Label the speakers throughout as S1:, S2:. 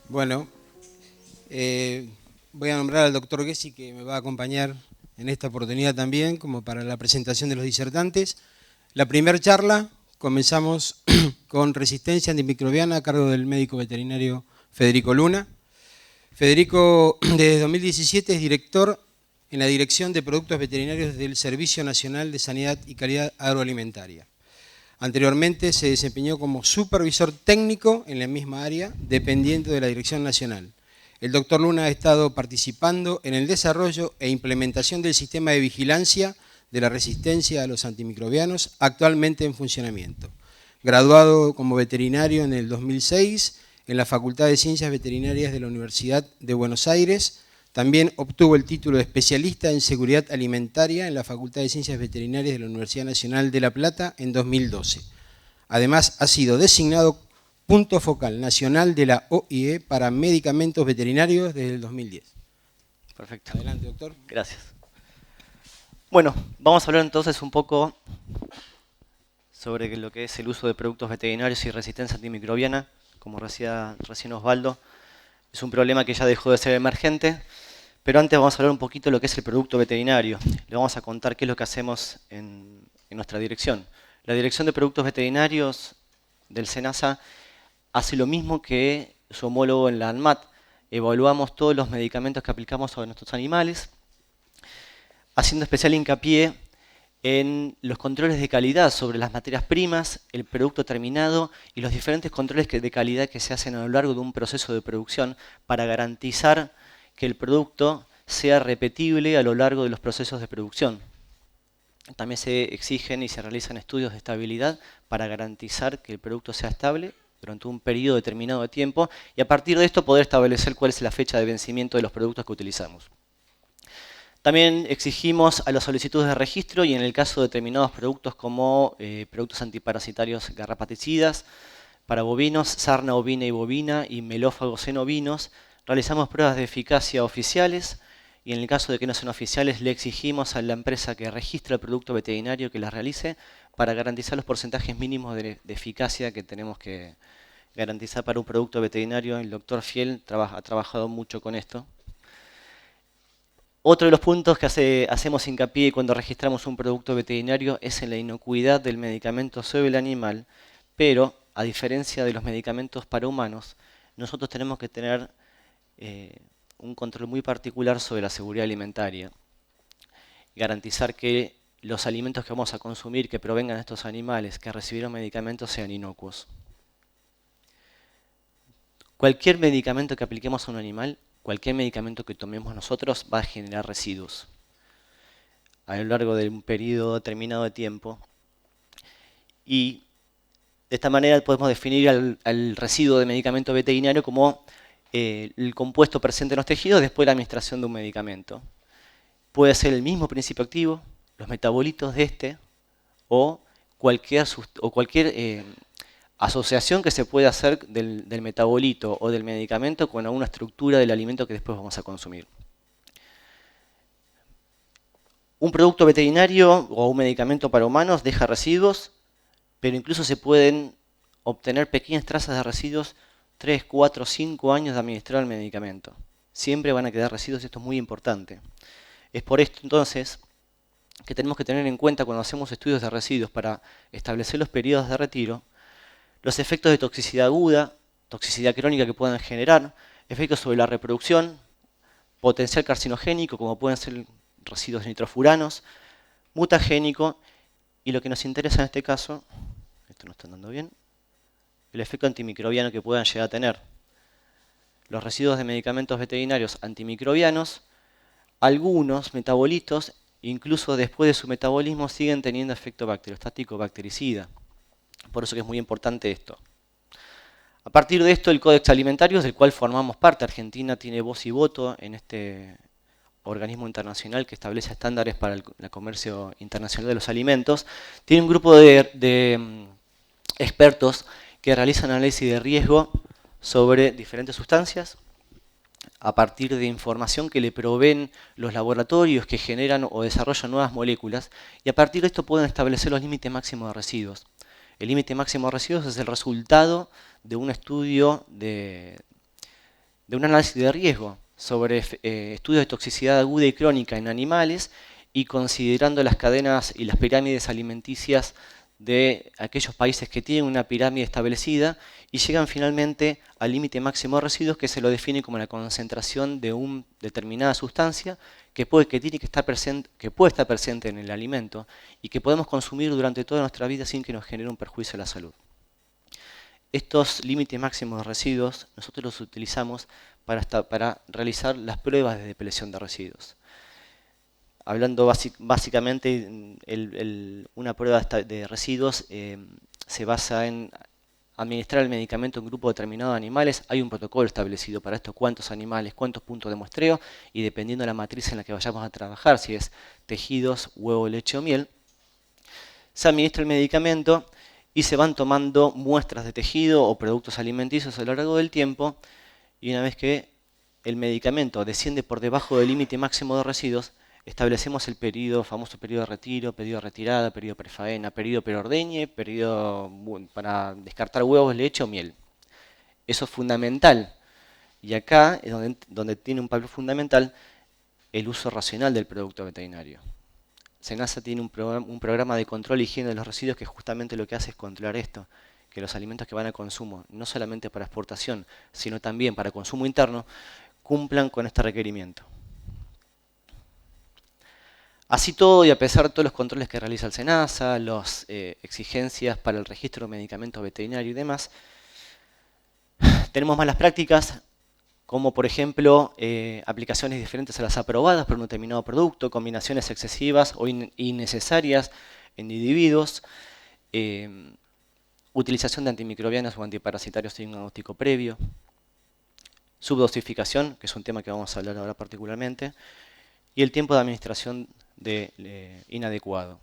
S1: Bueno, voy a nombrar al doctor Gessi, que me va a acompañar en esta oportunidad también, como para la presentación de los disertantes. La primera charla comenzamos con resistencia antimicrobiana a cargo del médico veterinario Federico Luna. Federico, desde 2017, es director en la Dirección de Productos Veterinarios del Servicio Nacional de Sanidad y Calidad Agroalimentaria. Anteriormente se desempeñó como supervisor técnico en la misma área, dependiente de la Dirección Nacional. El doctor Luna ha estado participando en el desarrollo e implementación del sistema de vigilancia de la resistencia a los antimicrobianos, actualmente en funcionamiento. Graduado como veterinario en el 2006 en la Facultad de Ciencias Veterinarias de la Universidad de Buenos Aires, también obtuvo el título de especialista en seguridad alimentaria en la Facultad de Ciencias Veterinarias de la Universidad Nacional de La Plata en 2012. Además, ha sido designado punto focal nacional de la OIE para medicamentos veterinarios desde el 2010.
S2: Perfecto.
S1: Adelante, doctor.
S2: Gracias. Bueno, vamos a hablar entonces un poco sobre lo que es el uso de productos veterinarios y resistencia antimicrobiana. Como decía recién Osvaldo, es un problema que ya dejó de ser emergente, pero antes vamos a hablar un poquito de lo que es el producto veterinario. Le vamos a contar qué es lo que hacemos en nuestra dirección. La Dirección de Productos Veterinarios del SENASA hace lo mismo que su homólogo en la ANMAT. Evaluamos todos los medicamentos que aplicamos sobre nuestros animales, haciendo especial hincapié en los controles de calidad sobre las materias primas, el producto terminado y los diferentes controles de calidad que se hacen a lo largo de un proceso de producción para garantizar que el producto sea repetible a lo largo de los procesos de producción. También se exigen y se realizan estudios de estabilidad para garantizar que el producto sea estable durante un periodo determinado de tiempo y a partir de esto poder establecer cuál es la fecha de vencimiento de los productos que utilizamos. También exigimos a las solicitudes de registro y en el caso de determinados productos como productos antiparasitarios garrapaticidas para bovinos, sarna ovina y bovina y melófagos en ovinos, realizamos pruebas de eficacia oficiales y en el caso de que no sean oficiales le exigimos a la empresa que registra el producto veterinario que las realice para garantizar los porcentajes mínimos de eficacia que tenemos que garantizar para un producto veterinario. El doctor Fiel ha trabajado mucho con esto. Otro de los puntos que hacemos hincapié cuando registramos un producto veterinario es en la inocuidad del medicamento sobre el animal, pero a diferencia de los medicamentos para humanos, nosotros tenemos que tener un control muy particular sobre la seguridad alimentaria. Garantizar que los alimentos que vamos a consumir que provengan de estos animales que recibieron medicamentos sean inocuos. Cualquier medicamento que apliquemos a un animal, cualquier medicamento que tomemos nosotros va a generar residuos a lo largo de un periodo determinado de tiempo. Y de esta manera podemos definir al residuo de medicamento veterinario como el compuesto presente en los tejidos después de la administración de un medicamento. Puede ser el mismo principio activo, los metabolitos de este o cualquier asociación que se puede hacer del metabolito o del medicamento con alguna estructura del alimento que después vamos a consumir. Un producto veterinario o un medicamento para humanos deja residuos, pero incluso se pueden obtener pequeñas trazas de residuos 3, 4, 5 años de administrar el medicamento. Siempre van a quedar residuos y esto es muy importante. Es por esto entonces que tenemos que tener en cuenta cuando hacemos estudios de residuos para establecer los periodos de retiro, los efectos de toxicidad aguda, toxicidad crónica que puedan generar, efectos sobre la reproducción, potencial carcinogénico como pueden ser residuos nitrofuranos, mutagénico y lo que nos interesa en este caso, esto no está andando bien, el efecto antimicrobiano que puedan llegar a tener. Los residuos de medicamentos veterinarios antimicrobianos, algunos metabolitos, incluso después de su metabolismo, siguen teniendo efecto bacteriostático bactericida. Por eso que es muy importante esto. A partir de esto, el Códex Alimentarios, del cual formamos parte, Argentina tiene voz y voto en este organismo internacional que establece estándares para el comercio internacional de los alimentos, tiene un grupo de expertos que realizan análisis de riesgo sobre diferentes sustancias a partir de información que le proveen los laboratorios que generan o desarrollan nuevas moléculas, y a partir de esto pueden establecer los límites máximos de residuos. El límite máximo de residuos es el resultado de un estudio de un análisis de riesgo sobre estudios de toxicidad aguda y crónica en animales y considerando las cadenas y las pirámides alimenticias de aquellos países que tienen una pirámide establecida y llegan finalmente al límite máximo de residuos, que se lo define como la concentración de una determinada sustancia que puede estar presente en el alimento y que podemos consumir durante toda nuestra vida sin que nos genere un perjuicio a la salud. Estos límites máximos de residuos nosotros los utilizamos para realizar las pruebas de depleción de residuos. Hablando básicamente, una prueba de residuos se basa en administrar el medicamento a un grupo determinado de animales. Hay un protocolo establecido para esto, cuántos animales, cuántos puntos de muestreo, y dependiendo de la matriz en la que vayamos a trabajar, si es tejidos, huevo, leche o miel, se administra el medicamento y se van tomando muestras de tejido o productos alimenticios a lo largo del tiempo, y una vez que el medicamento desciende por debajo del límite máximo de residuos, establecemos el famoso periodo de retiro, periodo de retirada, periodo prefaena, periodo preordeñe, periodo para descartar huevos, leche o miel. Eso es fundamental. Y acá es donde tiene un papel fundamental el uso racional del producto veterinario. SENASA tiene un programa de control e higiene de los residuos que justamente lo que hace es controlar esto, que los alimentos que van a consumo, no solamente para exportación, sino también para consumo interno, cumplan con este requerimiento. Así todo, y a pesar de todos los controles que realiza el SENASA, las exigencias para el registro de medicamentos veterinarios y demás, tenemos malas prácticas, como por ejemplo aplicaciones diferentes a las aprobadas por un determinado producto, combinaciones excesivas o innecesarias en individuos, utilización de antimicrobianos o antiparasitarios sin diagnóstico previo, subdosificación, que es un tema que vamos a hablar ahora particularmente, y el tiempo de administración inadecuado.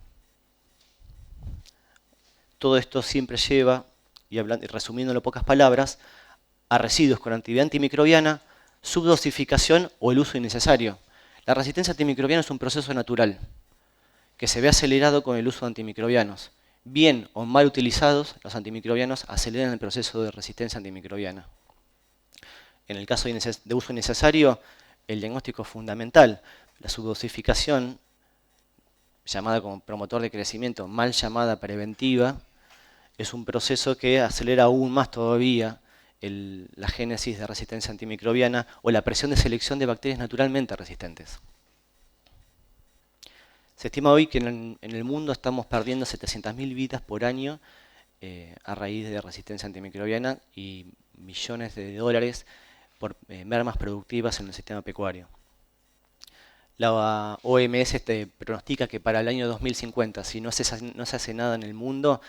S2: Todo esto siempre lleva, y resumiéndolo en pocas palabras, a residuos con actividad antimicrobiana, subdosificación o el uso innecesario. La resistencia antimicrobiana es un proceso natural que se ve acelerado con el uso de antimicrobianos. Bien o mal utilizados, los antimicrobianos aceleran el proceso de resistencia antimicrobiana. En el caso de uso innecesario, el diagnóstico es fundamental. La subdosificación, llamada como promotor de crecimiento, mal llamada preventiva, es un proceso que acelera aún más todavía la génesis de resistencia antimicrobiana o la presión de selección de bacterias naturalmente resistentes. Se estima hoy que en el mundo estamos perdiendo 700.000 vidas por año a raíz de resistencia antimicrobiana y millones de dólares por mermas productivas en el sistema pecuario. La OMS pronostica que para el año 2050, si no se hace nada en el mundo,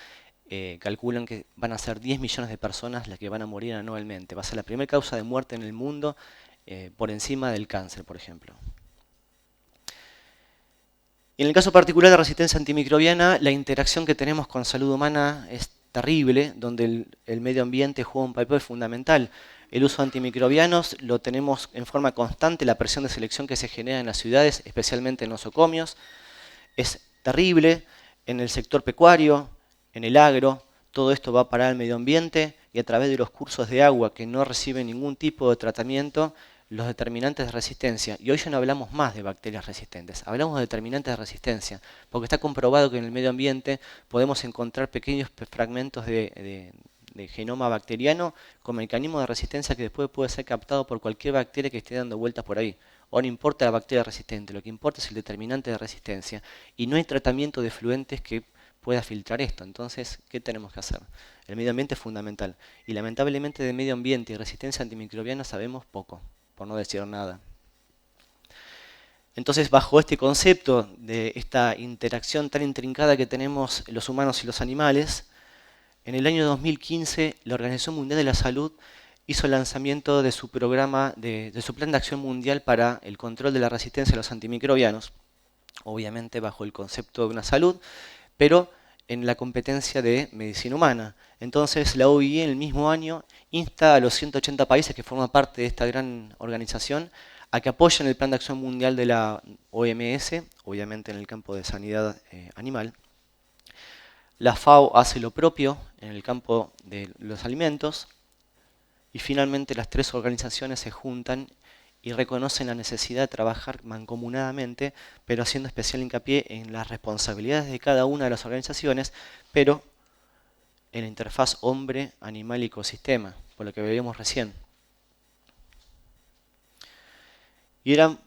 S2: calculan que van a ser 10 millones de personas las que van a morir anualmente. Va a ser la primera causa de muerte en el mundo por encima del cáncer, por ejemplo. Y en el caso particular de resistencia antimicrobiana, la interacción que tenemos con salud humana es terrible, donde el medio ambiente juega un papel fundamental. El uso de antimicrobianos lo tenemos en forma constante, la presión de selección que se genera en las ciudades, especialmente en nosocomios, es terrible. En el sector pecuario, en el agro, todo esto va a parar al medio ambiente y a través de los cursos de agua que no reciben ningún tipo de tratamiento, los determinantes de resistencia. Y hoy ya no hablamos más de bacterias resistentes, hablamos de determinantes de resistencia, porque está comprobado que en el medio ambiente podemos encontrar pequeños fragmentos de genoma bacteriano con mecanismo de resistencia que después puede ser captado por cualquier bacteria que esté dando vueltas por ahí. O no importa la bacteria resistente, lo que importa es el determinante de resistencia. Y no hay tratamiento de efluentes que pueda filtrar esto. Entonces, ¿qué tenemos que hacer? El medio ambiente es fundamental. Y lamentablemente de medio ambiente y resistencia antimicrobiana sabemos poco, por no decir nada. Entonces, bajo este concepto de esta interacción tan intrincada que tenemos los humanos y los animales, en el año 2015 la Organización Mundial de la Salud hizo el lanzamiento de su programa, de su plan de acción mundial para el control de la resistencia a los antimicrobianos, obviamente bajo el concepto de una salud, pero en la competencia de medicina humana. Entonces la OIE en el mismo año insta a los 180 países que forman parte de esta gran organización a que apoyen el Plan de Acción Mundial de la OMS, obviamente en el campo de sanidad animal. La FAO hace lo propio en el campo de los alimentos. Y finalmente las tres organizaciones se juntan y reconocen la necesidad de trabajar mancomunadamente, pero haciendo especial hincapié en las responsabilidades de cada una de las organizaciones, pero en la interfaz hombre, animal y ecosistema, por lo que veíamos recién. Y ahora,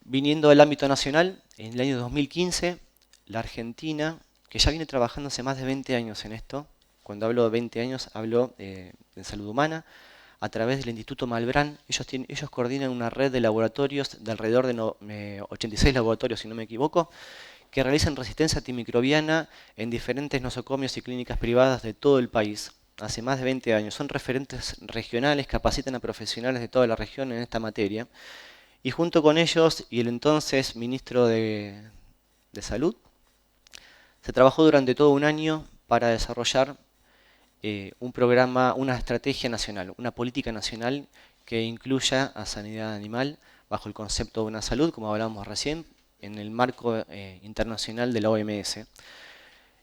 S2: viniendo del ámbito nacional, en el año 2015, la Argentina, que ya viene trabajando hace más de 20 años en esto, cuando hablo de 20 años hablo de salud humana, a través del Instituto Malbrán, ellos coordinan una red de laboratorios de alrededor de 86 laboratorios, si no me equivoco, que realizan resistencia antimicrobiana en diferentes nosocomios y clínicas privadas de todo el país, hace más de 20 años. Son referentes regionales, capacitan a profesionales de toda la región en esta materia, y junto con ellos y el entonces ministro de Salud, se trabajó durante todo un año para desarrollar un programa, una estrategia nacional, una política nacional que incluya a sanidad animal bajo el concepto de una salud, como hablábamos recién, en el marco internacional de la OMS.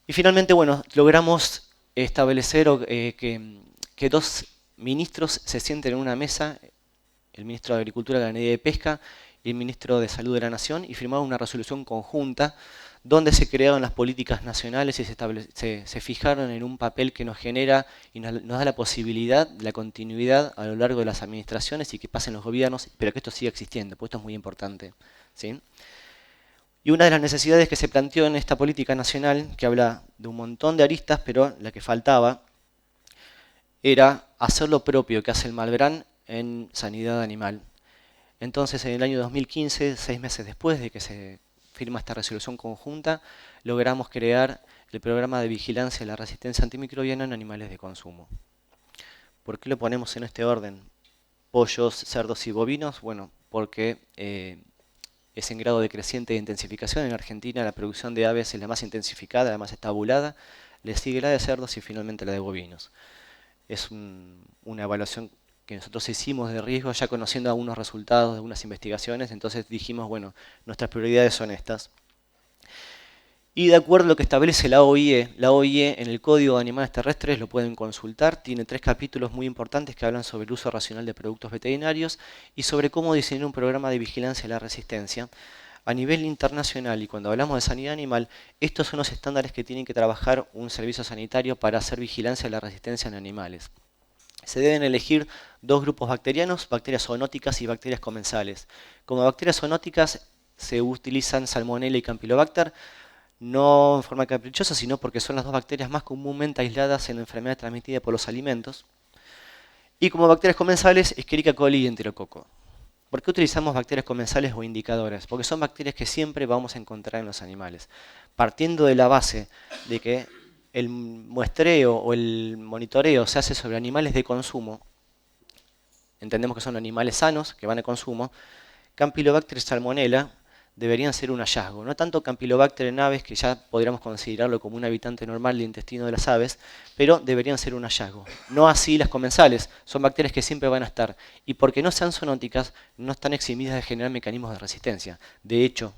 S2: Y finalmente, bueno, logramos establecer que dos ministros se sienten en una mesa, el ministro de Agricultura, Ganadería y Pesca y el ministro de Salud de la Nación, y firmaron una resolución conjunta donde se crearon las políticas nacionales y se fijaron en un papel que nos genera y nos da la posibilidad de la continuidad a lo largo de las administraciones y que pasen los gobiernos, pero que esto siga existiendo, porque esto es muy importante, ¿sí? Y una de las necesidades que se planteó en esta política nacional, que habla de un montón de aristas, pero la que faltaba, era hacer lo propio que hace el Malbrán en sanidad animal. Entonces, en el año 2015, 6 meses después de que se firma esta resolución conjunta, logramos crear el programa de vigilancia de la resistencia antimicrobiana en animales de consumo. ¿Por qué lo ponemos en este orden? Pollos, cerdos y bovinos, bueno, porque es en grado de creciente intensificación. En Argentina la producción de aves es la más intensificada, además está tabulada, le sigue la de cerdos y finalmente la de bovinos. Es una evaluación que nosotros hicimos de riesgo, ya conociendo algunos resultados de algunas investigaciones, entonces dijimos, bueno, nuestras prioridades son estas. Y de acuerdo a lo que establece la OIE en el Código de Animales Terrestres, lo pueden consultar, tiene 3 capítulos muy importantes que hablan sobre el uso racional de productos veterinarios y sobre cómo diseñar un programa de vigilancia de la resistencia. A nivel internacional, y cuando hablamos de sanidad animal, estos son los estándares que tienen que trabajar un servicio sanitario para hacer vigilancia de la resistencia en animales. Se deben elegir 2 grupos bacterianos, bacterias zoonóticas y bacterias comensales. Como bacterias zoonóticas se utilizan Salmonella y Campylobacter, no en forma caprichosa, sino porque son las 2 bacterias más comúnmente aisladas en la enfermedad transmitida por los alimentos. Y como bacterias comensales, Escherichia coli y Enterococo. ¿Por qué utilizamos bacterias comensales o indicadoras? Porque son bacterias que siempre vamos a encontrar en los animales. Partiendo de la base de que el muestreo o el monitoreo se hace sobre animales de consumo, entendemos que son animales sanos que van a consumo, Campylobacter y Salmonella deberían ser un hallazgo. No tanto Campylobacter en aves, que ya podríamos considerarlo como un habitante normal del intestino de las aves, pero deberían ser un hallazgo. No así las comensales, son bacterias que siempre van a estar. Y porque no sean zoonóticas, no están eximidas de generar mecanismos de resistencia. De hecho,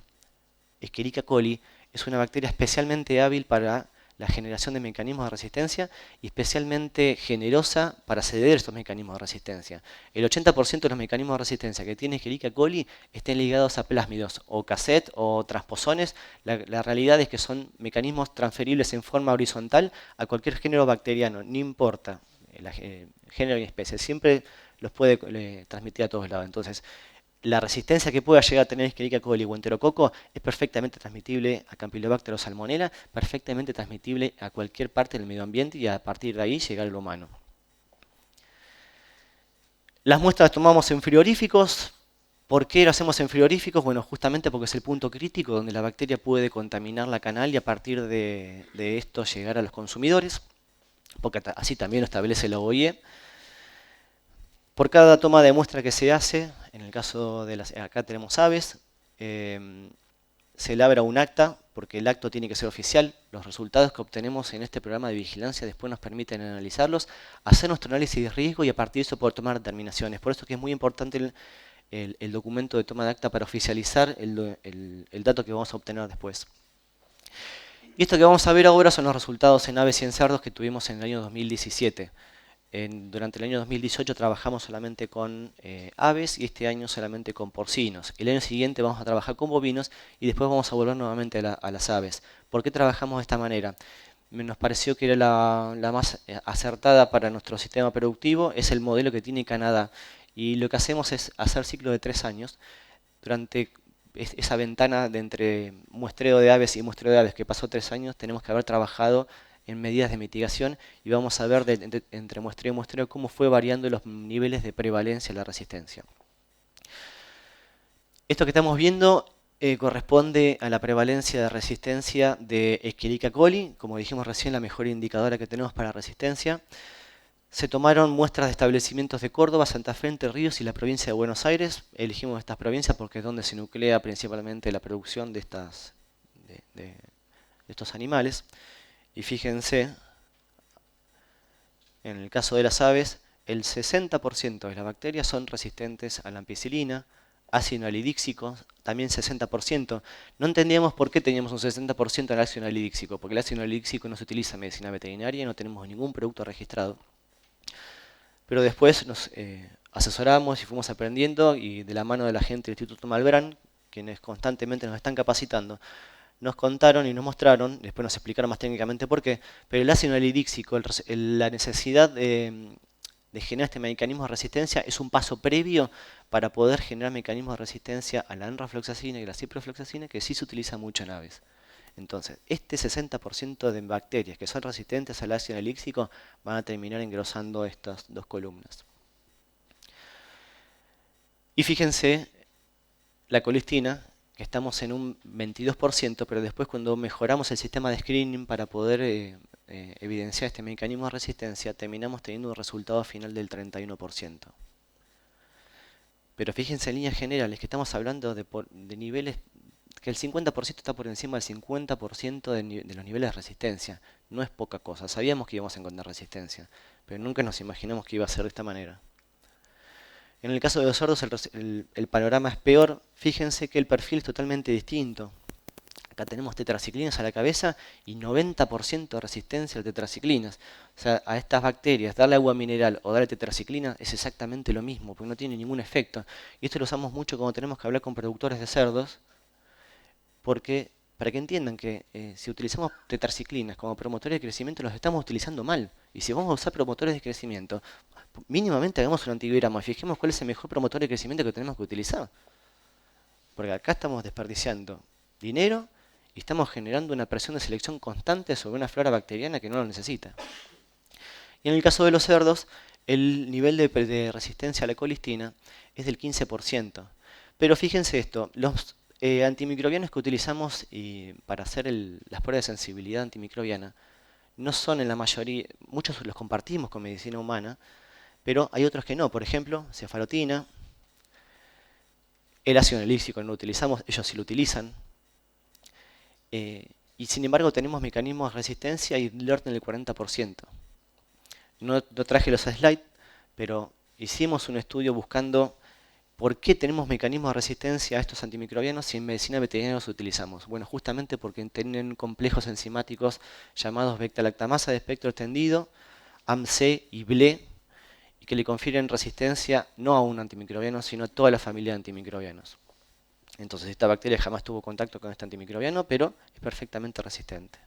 S2: Escherichia coli es una bacteria especialmente hábil para la generación de mecanismos de resistencia y especialmente generosa para ceder estos mecanismos de resistencia. El 80% de los mecanismos de resistencia que tiene Escherichia coli están ligados a plásmidos o cassette o transposones. La realidad es que son mecanismos transferibles en forma horizontal a cualquier género bacteriano, no importa el género y especie, siempre los puede transmitir a todos lados. Entonces, la resistencia que pueda llegar a tener Escherichia coli o Enterococo es perfectamente transmitible a Campylobacter o Salmonella, perfectamente transmitible a cualquier parte del medio ambiente y a partir de ahí llegar al humano. Las muestras las tomamos en frigoríficos. ¿Por qué lo hacemos en frigoríficos? Bueno, justamente porque es el punto crítico donde la bacteria puede contaminar la canal y a partir de esto llegar a los consumidores, porque así también lo establece la OIE. Por cada toma de muestra que se hace, en el caso de acá tenemos aves, se labra un acta, porque el acto tiene que ser oficial. Los resultados que obtenemos en este programa de vigilancia después nos permiten analizarlos, hacer nuestro análisis de riesgo y a partir de eso poder tomar determinaciones. Por eso que es muy importante el documento de toma de acta para oficializar el dato que vamos a obtener después. Y esto que vamos a ver ahora son los resultados en aves y en cerdos que tuvimos en el año 2017. Durante el año 2018 trabajamos solamente con aves y este año solamente con porcinos. El año siguiente vamos a trabajar con bovinos y después vamos a volver nuevamente a las aves. ¿Por qué trabajamos de esta manera? Nos pareció que era la más acertada para nuestro sistema productivo, es el modelo que tiene Canadá. Y lo que hacemos es hacer ciclos de 3 años. Durante esa ventana de entre muestreo de aves y muestreo de aves que pasó 3 años, tenemos que haber trabajado en medidas de mitigación y vamos a ver entre muestreo y muestreo cómo fue variando los niveles de prevalencia de la resistencia. Esto que estamos viendo corresponde a la prevalencia de resistencia de Escherichia coli, como dijimos recién, la mejor indicadora que tenemos para resistencia. Se tomaron muestras de establecimientos de Córdoba, Santa Fe, Entre Ríos y la provincia de Buenos Aires. Elegimos estas provincias porque es donde se nuclea principalmente la producción de estos animales. Y fíjense, en el caso de las aves, el 60% de las bacterias son resistentes a la ampicilina, ácido anhidríxico, también 60%. No entendíamos por qué teníamos un 60% del ácido anhidríxico, porque el ácido anhidríxico no se utiliza en medicina veterinaria y no tenemos ningún producto registrado. Pero después nos asesoramos y fuimos aprendiendo y de la mano de la gente del Instituto Malbrán, quienes constantemente nos están capacitando, nos contaron y nos mostraron, después nos explicaron más técnicamente por qué, pero el ácido anhidríxico, la necesidad de generar este mecanismo de resistencia es un paso previo para poder generar mecanismos de resistencia a la enrofloxacina y la ciprofloxacina que sí se utiliza mucho en aves. Entonces, este 60% de bacterias que son resistentes al ácido anhidríxico van a terminar engrosando estas dos columnas. Y fíjense, la colistina, que estamos en un 22%, pero después cuando mejoramos el sistema de screening para poder evidenciar este mecanismo de resistencia, terminamos teniendo un resultado final del 31%. Pero fíjense en líneas generales que estamos hablando de niveles que el 50% está por encima del 50% de los niveles de resistencia. No es poca cosa. Sabíamos que íbamos a encontrar resistencia, pero nunca nos imaginamos que iba a ser de esta manera. En el caso de los cerdos el panorama es peor. Fíjense que el perfil es totalmente distinto. Acá tenemos tetraciclinas a la cabeza y 90% de resistencia a tetraciclinas. O sea, a estas bacterias, darle agua mineral o darle tetraciclina es exactamente lo mismo, porque no tiene ningún efecto. Y esto lo usamos mucho cuando tenemos que hablar con productores de cerdos, porque para que entiendan que si utilizamos tetraciclinas como promotores de crecimiento, los estamos utilizando mal. Y si vamos a usar promotores de crecimiento, mínimamente hagamos un antibiograma y fijemos cuál es el mejor promotor de crecimiento que tenemos que utilizar. Porque acá estamos desperdiciando dinero y estamos generando una presión de selección constante sobre una flora bacteriana que no lo necesita. Y en el caso de los cerdos, el nivel de resistencia a la colistina es del 15%. Pero fíjense esto, los antimicrobianos que utilizamos para hacer las pruebas de sensibilidad antimicrobiana no son en la mayoría, muchos los compartimos con medicina humana, pero hay otros que no. Por ejemplo, cefalotina, el ácido anhidríxico no lo utilizamos, ellos sí lo utilizan. Y sin embargo tenemos mecanismos de resistencia y alert en el 40%. No traje los slides, pero hicimos un estudio buscando por qué tenemos mecanismos de resistencia a estos antimicrobianos si en medicina veterinaria los utilizamos. Bueno, justamente porque tienen complejos enzimáticos llamados beta-lactamasa de espectro extendido, AMC y BLE, y que le confieren resistencia no a un antimicrobiano, sino a toda la familia de antimicrobianos. Entonces esta bacteria jamás tuvo contacto con este antimicrobiano, pero es perfectamente resistente.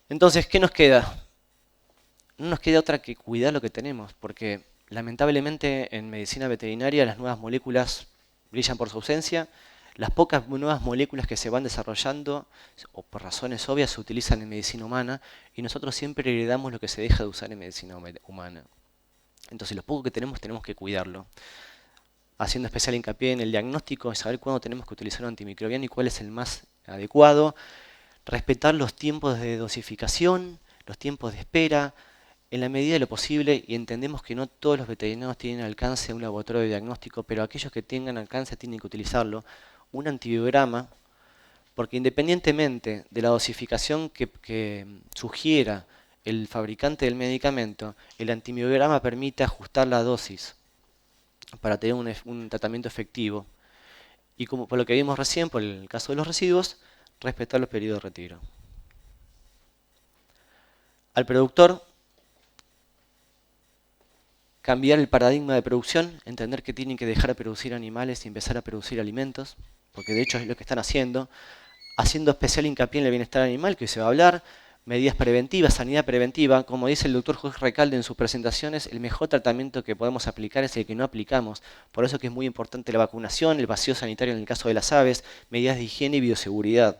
S2: Entonces, ¿qué nos queda? No nos queda otra que cuidar lo que tenemos, porque lamentablemente en medicina veterinaria las nuevas moléculas brillan por su ausencia. Las pocas nuevas moléculas que se van desarrollando, o por razones obvias, se utilizan en medicina humana, y nosotros siempre heredamos lo que se deja de usar en medicina humana. Entonces, lo poco que tenemos que cuidarlo. Haciendo especial hincapié en el diagnóstico, saber cuándo tenemos que utilizar un antimicrobiano y cuál es el más adecuado. Respetar los tiempos de dosificación, los tiempos de espera. en la medida de lo posible, y entendemos que no todos los veterinarios tienen alcance a un laboratorio de diagnóstico, pero aquellos que tengan alcance tienen que utilizarlo, un antibiograma, porque independientemente de la dosificación que sugiera el fabricante del medicamento, el antibiograma permite ajustar la dosis para tener un tratamiento efectivo. Y como por lo que vimos recién, por el caso de los residuos, respetar los periodos de retiro. Al productor, cambiar el paradigma de producción, entender que tienen que dejar de producir animales y empezar a producir alimentos, porque de hecho es lo que están haciendo especial hincapié en el bienestar animal, que se va a hablar, medidas preventivas, sanidad preventiva. Como dice el doctor Jorge Recalde en sus presentaciones, el mejor tratamiento que podemos aplicar es el que no aplicamos. Por eso que es muy importante la vacunación, el vacío sanitario en el caso de las aves, medidas de higiene y bioseguridad.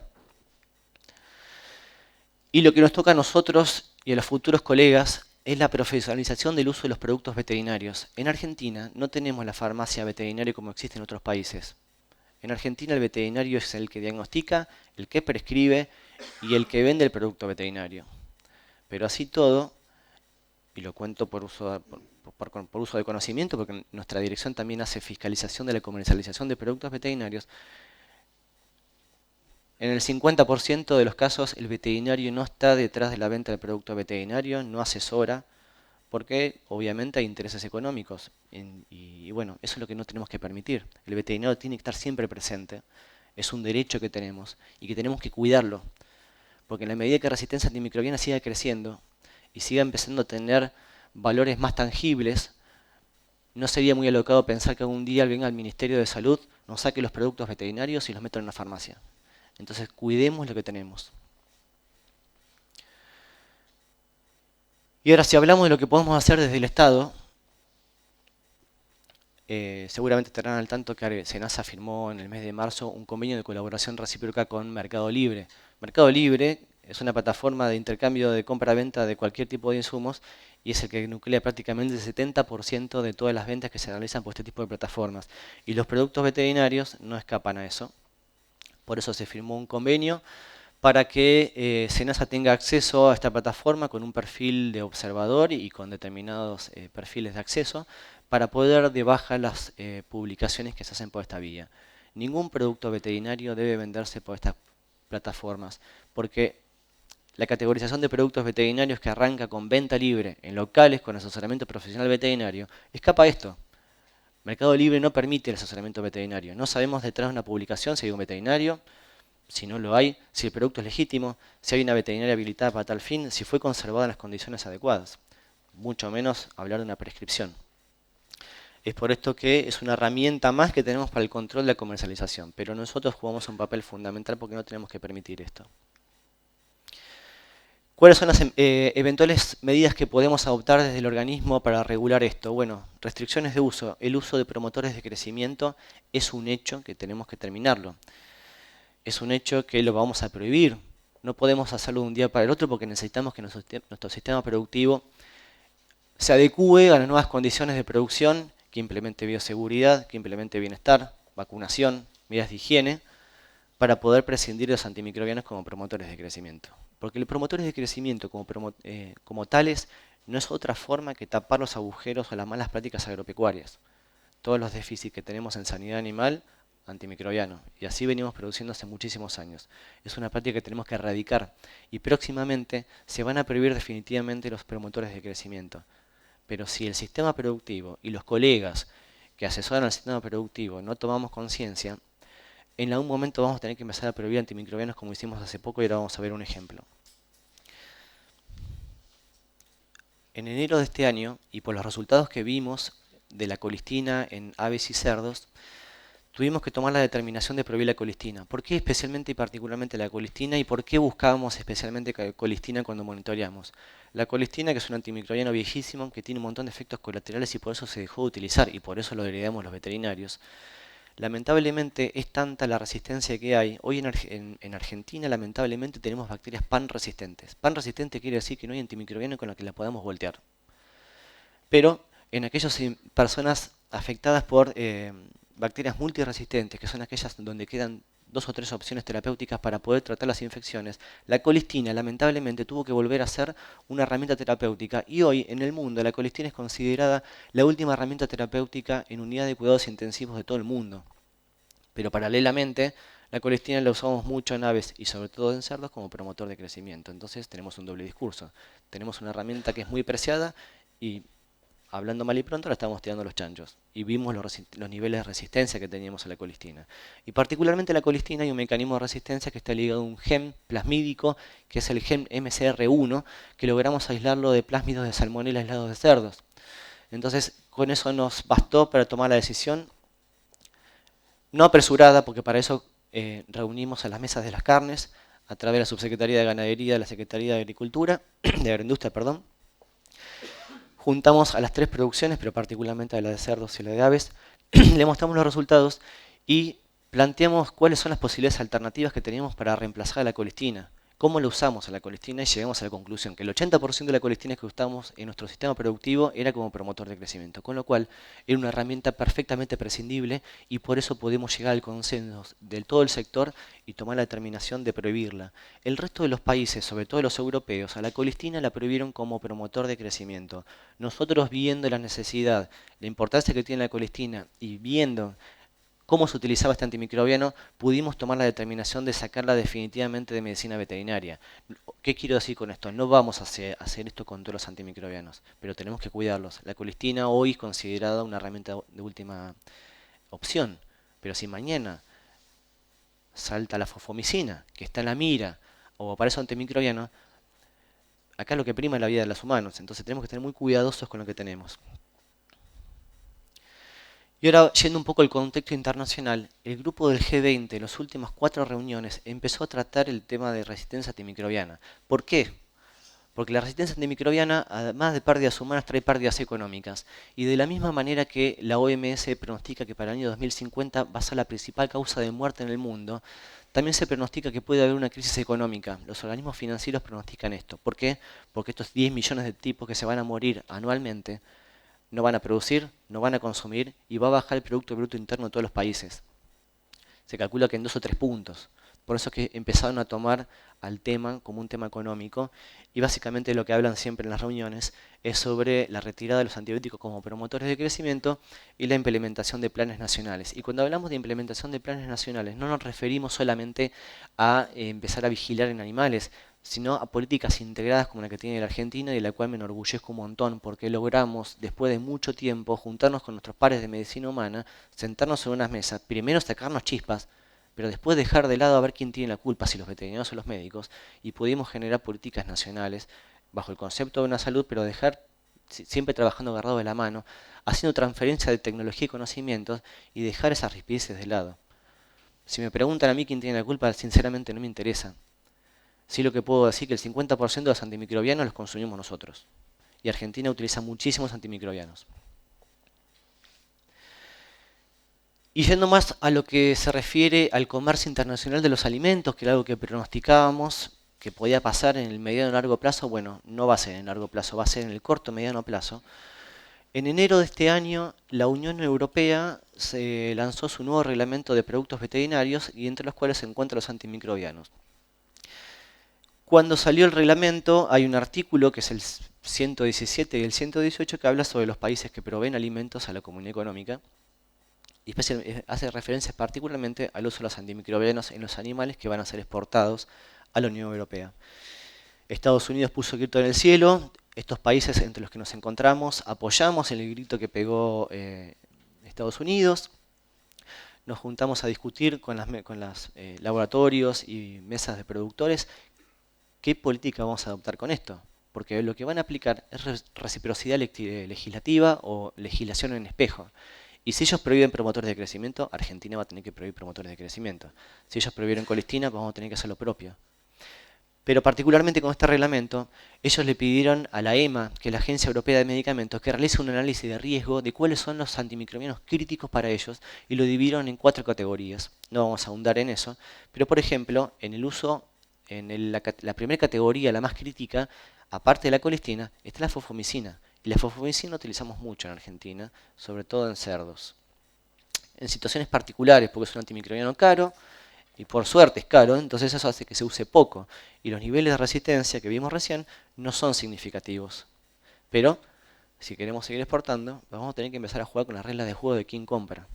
S2: Y lo que nos toca a nosotros y a los futuros colegas es la profesionalización del uso de los productos veterinarios. En Argentina no tenemos la farmacia veterinaria como existe en otros países. En Argentina el veterinario es el que diagnostica, el que prescribe y el que vende el producto veterinario. Pero así todo, y lo cuento por uso de conocimiento, porque nuestra dirección también hace fiscalización de la comercialización de productos veterinarios, en el 50% de los casos el veterinario no está detrás de la venta del producto veterinario, no asesora, porque obviamente hay intereses económicos. Y bueno, eso es lo que no tenemos que permitir. El veterinario tiene que estar siempre presente. Es un derecho que tenemos y que tenemos que cuidarlo. Porque en la medida que la resistencia antimicrobiana siga creciendo y siga empezando a tener valores más tangibles, no sería muy alocado pensar que algún día venga al Ministerio de Salud, nos saque los productos veterinarios y los meta en una farmacia. Entonces cuidemos lo que tenemos. Y ahora si hablamos de lo que podemos hacer desde el Estado, seguramente estarán al tanto que SENASA firmó en el mes de marzo un convenio de colaboración recíproca con Mercado Libre. Mercado Libre es una plataforma de intercambio de compra-venta de cualquier tipo de insumos y es el que nuclea prácticamente el 70% de todas las ventas que se realizan por este tipo de plataformas. Y los productos veterinarios no escapan a eso. Por eso se firmó un convenio para que SENASA tenga acceso a esta plataforma con un perfil de observador y con determinados perfiles de acceso para poder dar de baja las publicaciones que se hacen por esta vía. Ningún producto veterinario debe venderse por estas plataformas, porque la categorización de productos veterinarios que arranca con venta libre en locales con asesoramiento profesional veterinario escapa a esto. Mercado Libre no permite el asesoramiento veterinario. No sabemos detrás de una publicación si hay un veterinario, si no lo hay, si el producto es legítimo, si hay una veterinaria habilitada para tal fin, si fue conservada en las condiciones adecuadas. Mucho menos hablar de una prescripción. Es por esto que es una herramienta más que tenemos para el control de la comercialización, pero nosotros jugamos un papel fundamental porque no tenemos que permitir esto. ¿Cuáles son las eventuales medidas que podemos adoptar desde el organismo para regular esto? Bueno, restricciones de uso. El uso de promotores de crecimiento es un hecho que tenemos que terminarlo. Es un hecho que lo vamos a prohibir. No podemos hacerlo de un día para el otro porque necesitamos que nuestro sistema productivo se adecue a las nuevas condiciones de producción, que implemente bioseguridad, que implemente bienestar, vacunación, medidas de higiene, para poder prescindir de los antimicrobianos como promotores de crecimiento. Porque los promotores de crecimiento como tales no es otra forma que tapar los agujeros o las malas prácticas agropecuarias. Todos los déficits que tenemos en sanidad animal, antimicrobiano. Y así venimos produciendo hace muchísimos años. Es una práctica que tenemos que erradicar. Y próximamente se van a prohibir definitivamente los promotores de crecimiento. Pero si el sistema productivo y los colegas que asesoran al sistema productivo no tomamos conciencia, en algún momento vamos a tener que empezar a prohibir antimicrobianos como hicimos hace poco y ahora vamos a ver un ejemplo. En enero de este año, y por los resultados que vimos de la colistina en aves y cerdos, tuvimos que tomar la determinación de prohibir la colistina. ¿Por qué especialmente y particularmente la colistina y por qué buscábamos especialmente colistina cuando monitoreamos? La colistina, que es un antimicrobiano viejísimo, que tiene un montón de efectos colaterales y por eso se dejó de utilizar y por eso lo heredamos los veterinarios. Lamentablemente es tanta la resistencia que hay. Hoy en Argentina lamentablemente tenemos bacterias pan resistentes. Pan resistente quiere decir que no hay antimicrobiano con la que la podamos voltear. Pero en aquellas personas afectadas por bacterias multiresistentes, que son aquellas donde quedan 2 o 3 opciones terapéuticas para poder tratar las infecciones, la colistina lamentablemente tuvo que volver a ser una herramienta terapéutica y hoy en el mundo la colistina es considerada la última herramienta terapéutica en unidad de cuidados intensivos de todo el mundo. Pero paralelamente, la colistina la usamos mucho en aves y sobre todo en cerdos como promotor de crecimiento. Entonces tenemos un doble discurso. Tenemos una herramienta que es muy preciada y, hablando mal y pronto, la estamos tirando a los chanchos. Y vimos los niveles de resistencia que teníamos a la colistina. Y particularmente la colistina hay un mecanismo de resistencia que está ligado a un gen plasmídico, que es el gen MCR1, que logramos aislarlo de plásmidos de salmonela aislados de cerdos. Entonces, con eso nos bastó para tomar la decisión no apresurada, porque para eso reunimos a las mesas de las carnes a través de la Subsecretaría de Ganadería, de la Secretaría de Agricultura, de Agroindustria, perdón. Juntamos a las 3 producciones, pero particularmente a la de cerdos y la de aves, le mostramos los resultados y planteamos cuáles son las posibilidades alternativas que teníamos para reemplazar a la colistina. Cómo lo usamos a la colistina y llegamos a la conclusión que el 80% de la colistina que usamos en nuestro sistema productivo era como promotor de crecimiento, con lo cual era una herramienta perfectamente prescindible y por eso pudimos llegar al consenso del todo el sector y tomar la determinación de prohibirla. El resto de los países, sobre todo los europeos, a la colistina la prohibieron como promotor de crecimiento. Nosotros, viendo la necesidad, la importancia que tiene la colistina y viendo cómo se utilizaba este antimicrobiano, pudimos tomar la determinación de sacarla definitivamente de medicina veterinaria. ¿Qué quiero decir con esto? No vamos a hacer esto con todos los antimicrobianos, pero tenemos que cuidarlos. La colistina hoy es considerada una herramienta de última opción, pero si mañana salta la fosfomicina, que está en la mira, o aparece un antimicrobiano, acá lo que prima es la vida de los humanos, entonces tenemos que estar muy cuidadosos con lo que tenemos. Y ahora, yendo un poco al contexto internacional, el grupo del G20 en las últimas 4 reuniones empezó a tratar el tema de resistencia antimicrobiana. ¿Por qué? Porque la resistencia antimicrobiana, además de pérdidas humanas, trae pérdidas económicas. Y de la misma manera que la OMS pronostica que para el año 2050 va a ser la principal causa de muerte en el mundo, también se pronostica que puede haber una crisis económica. Los organismos financieros pronostican esto. ¿Por qué? Porque estos 10 millones de tipos que se van a morir anualmente no van a producir, no van a consumir y va a bajar el Producto Bruto Interno de todos los países. Se calcula que en 2 o 3 puntos. Por eso es que empezaron a tomar al tema como un tema económico y básicamente lo que hablan siempre en las reuniones es sobre la retirada de los antibióticos como promotores de crecimiento y la implementación de planes nacionales. Y cuando hablamos de implementación de planes nacionales no nos referimos solamente a empezar a vigilar en animales, sino a políticas integradas como la que tiene la Argentina y de la cual me enorgullezco un montón porque logramos, después de mucho tiempo, juntarnos con nuestros pares de medicina humana, sentarnos en unas mesas, primero sacarnos chispas, pero después dejar de lado a ver quién tiene la culpa, si los veterinarios o los médicos, y pudimos generar políticas nacionales bajo el concepto de una salud, pero dejar siempre trabajando agarrado de la mano, haciendo transferencia de tecnología y conocimientos y dejar esas rispideces de lado. Si me preguntan a mí quién tiene la culpa, sinceramente no me interesa. Sí, lo que puedo decir que el 50% de los antimicrobianos los consumimos nosotros. Y Argentina utiliza muchísimos antimicrobianos. Y yendo más a lo que se refiere al comercio internacional de los alimentos, que era algo que pronosticábamos que podía pasar en el mediano y largo plazo, bueno, no va a ser en el largo plazo, va a ser en el corto y mediano plazo. En enero de este año, la Unión Europea se lanzó su nuevo reglamento de productos veterinarios y entre los cuales se encuentran los antimicrobianos. Cuando salió el reglamento hay un artículo que es el 117 y el 118 que habla sobre los países que proveen alimentos a la Comunidad Económica y hace referencia particularmente al uso de los antimicrobianos en los animales que van a ser exportados a la Unión Europea. Estados Unidos puso el grito en el cielo, estos países entre los que nos encontramos apoyamos el grito que pegó Estados Unidos. Nos juntamos a discutir con los laboratorios y mesas de productores ¿qué política vamos a adoptar con esto? Porque lo que van a aplicar es reciprocidad legislativa o legislación en espejo. Y si ellos prohíben promotores de crecimiento, Argentina va a tener que prohibir promotores de crecimiento. Si ellos prohibieron colistina, vamos a tener que hacer lo propio. Pero particularmente con este reglamento, ellos le pidieron a la EMA, que es la Agencia Europea de Medicamentos, que realice un análisis de riesgo de cuáles son los antimicrobianos críticos para ellos y lo dividieron en 4 categorías. No vamos a ahondar en eso, pero por ejemplo, en el uso la primera categoría, la más crítica, aparte de la colistina, está la fosfomicina. Y la fosfomicina la utilizamos mucho en Argentina, sobre todo en cerdos. En situaciones particulares, porque es un antimicrobiano caro, Y por suerte es caro, entonces eso hace que se use poco. Y los niveles de resistencia que vimos recién no son significativos. Pero si queremos seguir exportando, vamos a tener que empezar a jugar con las reglas de juego de quién compra.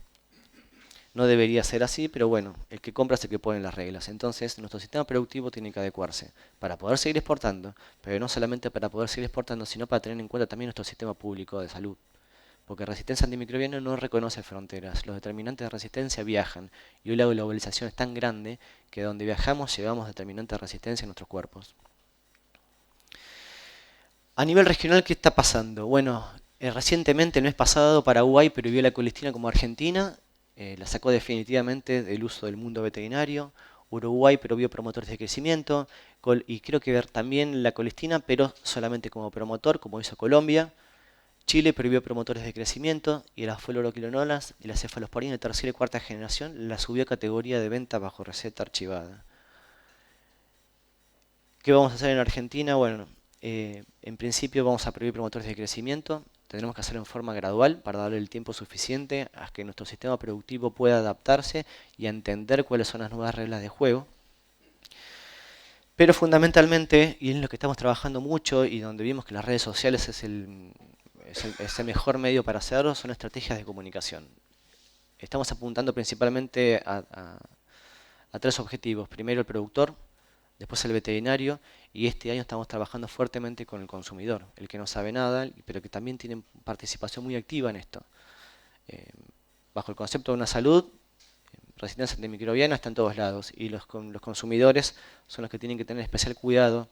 S2: No debería ser así, pero bueno, el que compra es el que pone las reglas. Entonces, nuestro sistema productivo tiene que adecuarse para poder seguir exportando, pero no solamente para poder seguir exportando, sino para tener en cuenta también nuestro sistema público de salud. Porque resistencia antimicrobiana no reconoce fronteras, los determinantes de resistencia viajan, y hoy la globalización es tan grande que donde viajamos llevamos determinantes de resistencia en nuestros cuerpos. A nivel regional, ¿qué está pasando? Bueno, recientemente, el mes pasado, Paraguay prohibió la colistina como Argentina, la sacó definitivamente del uso del mundo veterinario. Uruguay prohibió promotores de crecimiento, y creo que también la colistina, pero solamente como promotor, como hizo Colombia. Chile prohibió promotores de crecimiento y las fluoroquinolonas y la cefalosporina de tercera y cuarta generación la subió a categoría de venta bajo receta archivada. ¿Qué vamos a hacer en Argentina? Bueno, en principio vamos a prohibir promotores de crecimiento. Tendremos que hacerlo en forma gradual para darle el tiempo suficiente a que nuestro sistema productivo pueda adaptarse y a entender cuáles son las nuevas reglas de juego. Pero fundamentalmente, y en lo que estamos trabajando mucho y donde vimos que las redes sociales es el mejor medio para hacerlo, son estrategias de comunicación. Estamos apuntando principalmente a tres objetivos. Primero el productor, después el veterinario, y este año estamos trabajando fuertemente con el consumidor, el que no sabe nada, pero que también tiene participación muy activa en esto. Bajo el concepto de una salud, resistencia antimicrobiana está en todos lados, y los consumidores son los que tienen que tener especial cuidado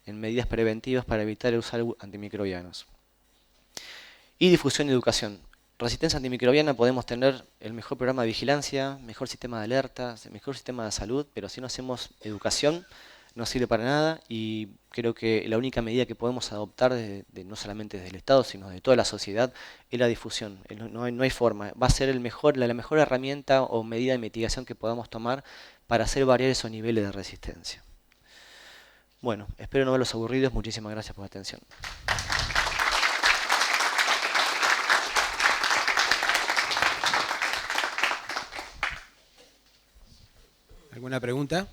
S2: en medidas preventivas para evitar el uso de antimicrobianos. Y difusión y educación. Resistencia antimicrobiana podemos tener el mejor programa de vigilancia, mejor sistema de alertas, mejor sistema de salud, pero si no hacemos educación no sirve para nada, y creo que la única medida que podemos adoptar no solamente desde el Estado, sino de toda la sociedad, es la difusión. No hay forma. Va a ser la mejor herramienta o medida de mitigación que podamos tomar para hacer variar esos niveles de resistencia. Bueno, espero no verlos aburridos. Muchísimas gracias por la atención.
S1: ¿Alguna pregunta?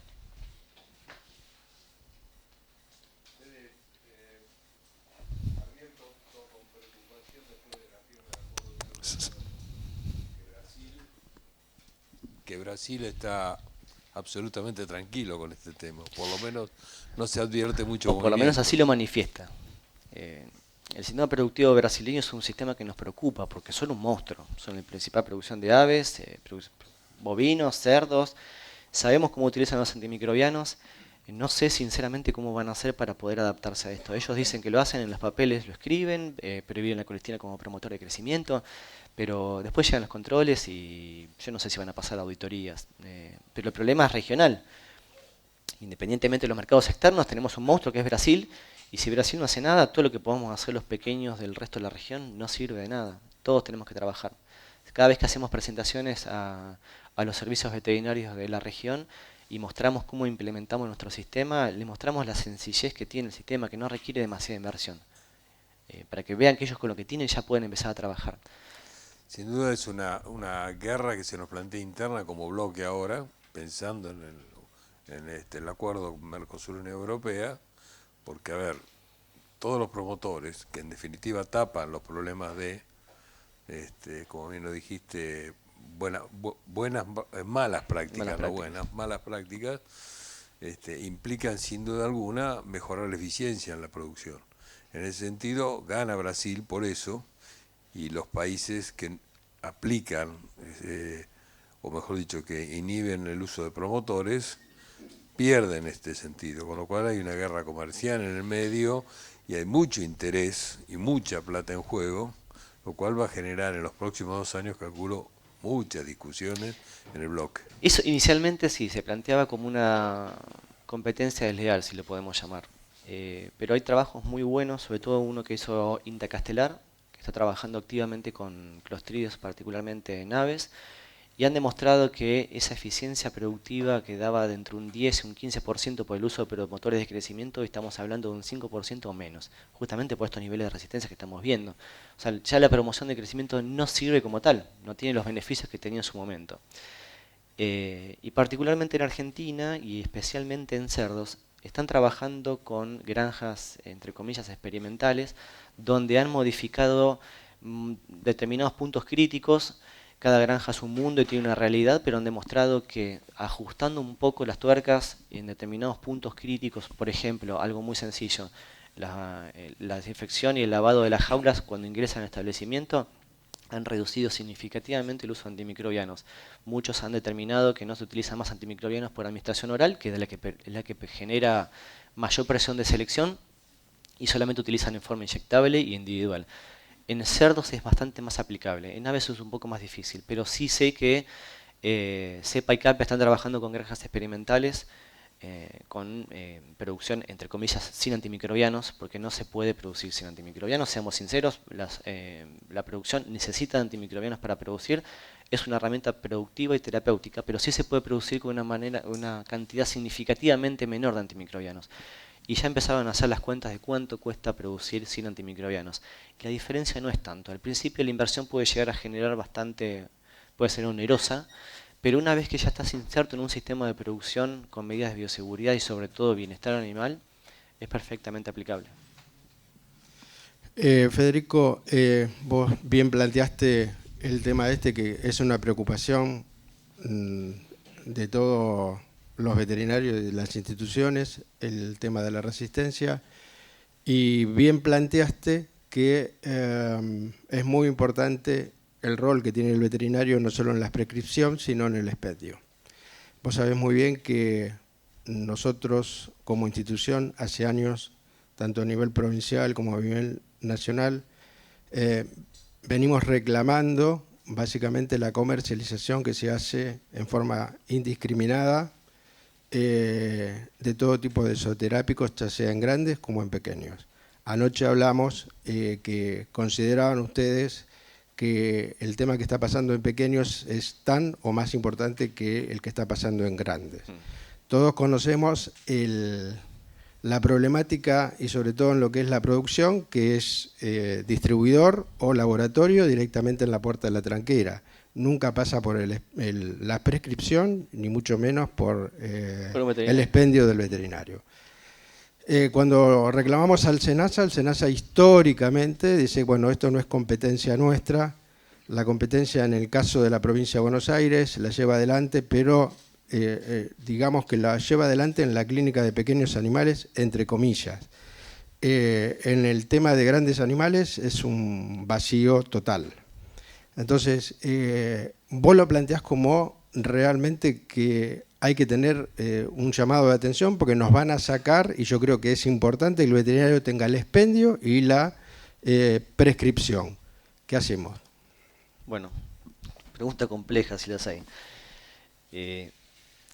S3: Que Brasil está absolutamente tranquilo con este tema, por lo menos no se advierte mucho movimiento.
S2: Por lo menos así lo manifiesta. El sistema productivo brasileño es un sistema que nos preocupa porque son un monstruo, son la principal producción de aves, bovinos, cerdos. Sabemos cómo utilizan los antimicrobianos. No sé sinceramente cómo van a hacer para poder adaptarse a esto. Ellos dicen que lo hacen, en los papeles lo escriben, prohíben la colistina como promotor de crecimiento, pero después llegan los controles y yo no sé si van a pasar auditorías. Pero el problema es regional. Independientemente de los mercados externos, tenemos un monstruo que es Brasil, y si Brasil no hace nada, todo lo que podamos hacer los pequeños del resto de la región no sirve de nada. Todos tenemos que trabajar. Cada vez que hacemos presentaciones a los servicios veterinarios de la región y mostramos cómo implementamos nuestro sistema, le mostramos la sencillez que tiene el sistema, que no requiere demasiada inversión, para que vean que ellos con lo que tienen ya pueden empezar a trabajar.
S3: Sin duda es una guerra que se nos plantea interna como bloque ahora, pensando en el acuerdo Mercosur-Unión Europea, porque, a ver, todos los promotores, que en definitiva tapan los problemas de, como bien lo dijiste, malas prácticas, malas prácticas, implican sin duda alguna mejorar la eficiencia en la producción. En ese sentido, gana Brasil por eso, y los países que aplican, o mejor dicho, que inhiben el uso de promotores, pierden este sentido, con lo cual hay una guerra comercial en el medio y hay mucho interés y mucha plata en juego, lo cual va a generar en los próximos 2 años, calculo, muchas discusiones en el bloque.
S2: Eso inicialmente sí, se planteaba como una competencia desleal, si lo podemos llamar. Pero hay trabajos muy buenos, sobre todo uno que hizo INTA Castelar, que está trabajando activamente con clostridios, particularmente en aves, y han demostrado que esa eficiencia productiva que daba de entre un 10 y un 15% por el uso de promotores de crecimiento, estamos hablando de un 5% o menos, justamente por estos niveles de resistencia que estamos viendo. O sea, ya la promoción de crecimiento no sirve como tal, no tiene los beneficios que tenía en su momento. Y particularmente en Argentina y especialmente en cerdos, están trabajando con granjas, entre comillas, experimentales, donde han modificado determinados puntos críticos. Cada granja es un mundo y tiene una realidad, pero han demostrado que ajustando un poco las tuercas en determinados puntos críticos, por ejemplo, algo muy sencillo, la desinfección y el lavado de las jaulas cuando ingresan al establecimiento, han reducido significativamente el uso de antimicrobianos. Muchos han determinado que no se utilizan más antimicrobianos por administración oral, que es la que genera mayor presión de selección, y solamente utilizan en forma inyectable y individual. En cerdos es bastante más aplicable, en aves es un poco más difícil, pero sí sé que Cepa y Capia están trabajando con granjas experimentales con producción, entre comillas, sin antimicrobianos, porque no se puede producir sin antimicrobianos, seamos sinceros, la producción necesita antimicrobianos para producir, es una herramienta productiva y terapéutica, pero sí se puede producir con una cantidad significativamente menor de antimicrobianos. Y ya empezaron a hacer las cuentas de cuánto cuesta producir sin antimicrobianos. Y la diferencia no es tanto. Al principio la inversión puede llegar a generar bastante, puede ser onerosa, pero una vez que ya estás inserto en un sistema de producción con medidas de bioseguridad y sobre todo bienestar animal, es perfectamente aplicable.
S4: Federico, vos bien planteaste el tema este, que es una preocupación de todos los veterinarios y de las instituciones, el tema de la resistencia, y bien planteaste que es muy importante el rol que tiene el veterinario no solo en la prescripción, sino en el expendio. Vos sabés muy bien que nosotros como institución hace años, tanto a nivel provincial como a nivel nacional, venimos reclamando básicamente la comercialización que se hace en forma indiscriminada de todo tipo de zooterápicos, ya sea en grandes como en pequeños. Anoche hablamos que consideraban ustedes que el tema que está pasando en pequeños es tan o más importante que el que está pasando en grandes. Todos conocemos la problemática y sobre todo en lo que es la producción, que es distribuidor o laboratorio directamente en la puerta de la tranquera. Nunca pasa por la prescripción, ni mucho menos por el expendio del veterinario. Cuando reclamamos al SENASA históricamente dice, bueno, esto no es competencia nuestra, la competencia en el caso de la provincia de Buenos Aires la lleva adelante, pero digamos que la lleva adelante en la clínica de pequeños animales, entre comillas. En el tema de grandes animales es un vacío total. Entonces, vos lo planteás como realmente que hay que tener un llamado de atención porque nos van a sacar, y yo creo que es importante que el veterinario tenga el expendio y la prescripción. ¿Qué hacemos?
S2: Bueno, pregunta compleja si las hay.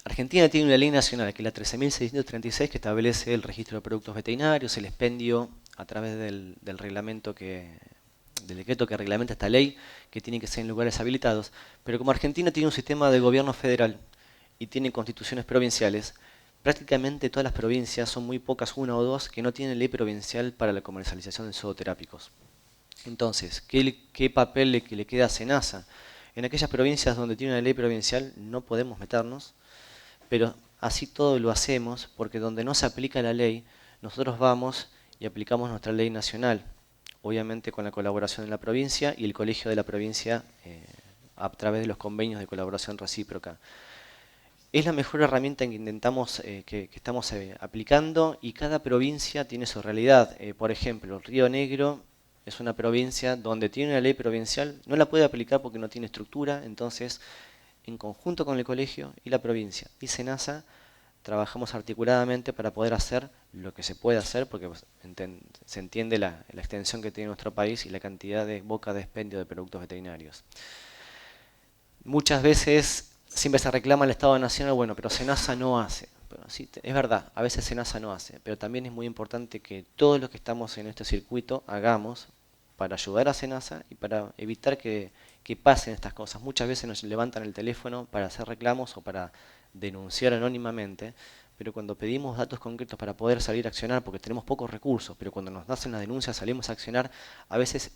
S2: Argentina tiene una ley nacional, que es la 13.636, que establece el registro de productos veterinarios, el expendio a través del reglamento del decreto que reglamenta esta ley, que tiene que ser en lugares habilitados. Pero como Argentina tiene un sistema de gobierno federal y tiene constituciones provinciales, prácticamente todas las provincias, son muy pocas, una o dos, que no tienen ley provincial para la comercialización de zooterápicos. Entonces, ¿qué papel le queda a SENASA? En aquellas provincias donde tiene una ley provincial no podemos meternos, pero así todo lo hacemos porque donde no se aplica la ley, nosotros vamos y aplicamos nuestra ley nacional, obviamente con la colaboración de la provincia y el colegio de la provincia a través de los convenios de colaboración recíproca. Es la mejor herramienta que intentamos, que estamos aplicando, y cada provincia tiene su realidad. Por ejemplo, Río Negro es una provincia donde tiene una ley provincial, no la puede aplicar porque no tiene estructura, entonces en conjunto con el colegio y la provincia y SENASA trabajamos articuladamente para poder hacer lo que se puede hacer, porque se entiende la extensión que tiene nuestro país y la cantidad de boca de expendio de productos veterinarios. Muchas veces siempre se reclama el Estado Nacional, bueno, pero SENASA no hace. Pero sí, es verdad, a veces SENASA no hace, pero también es muy importante que todos los que estamos en este circuito hagamos para ayudar a SENASA y para evitar que pasen estas cosas. Muchas veces nos levantan el teléfono para hacer reclamos o para denunciar anónimamente, pero cuando pedimos datos concretos para poder salir a accionar, porque tenemos pocos recursos, pero cuando nos hacen la denuncia salimos a accionar, a veces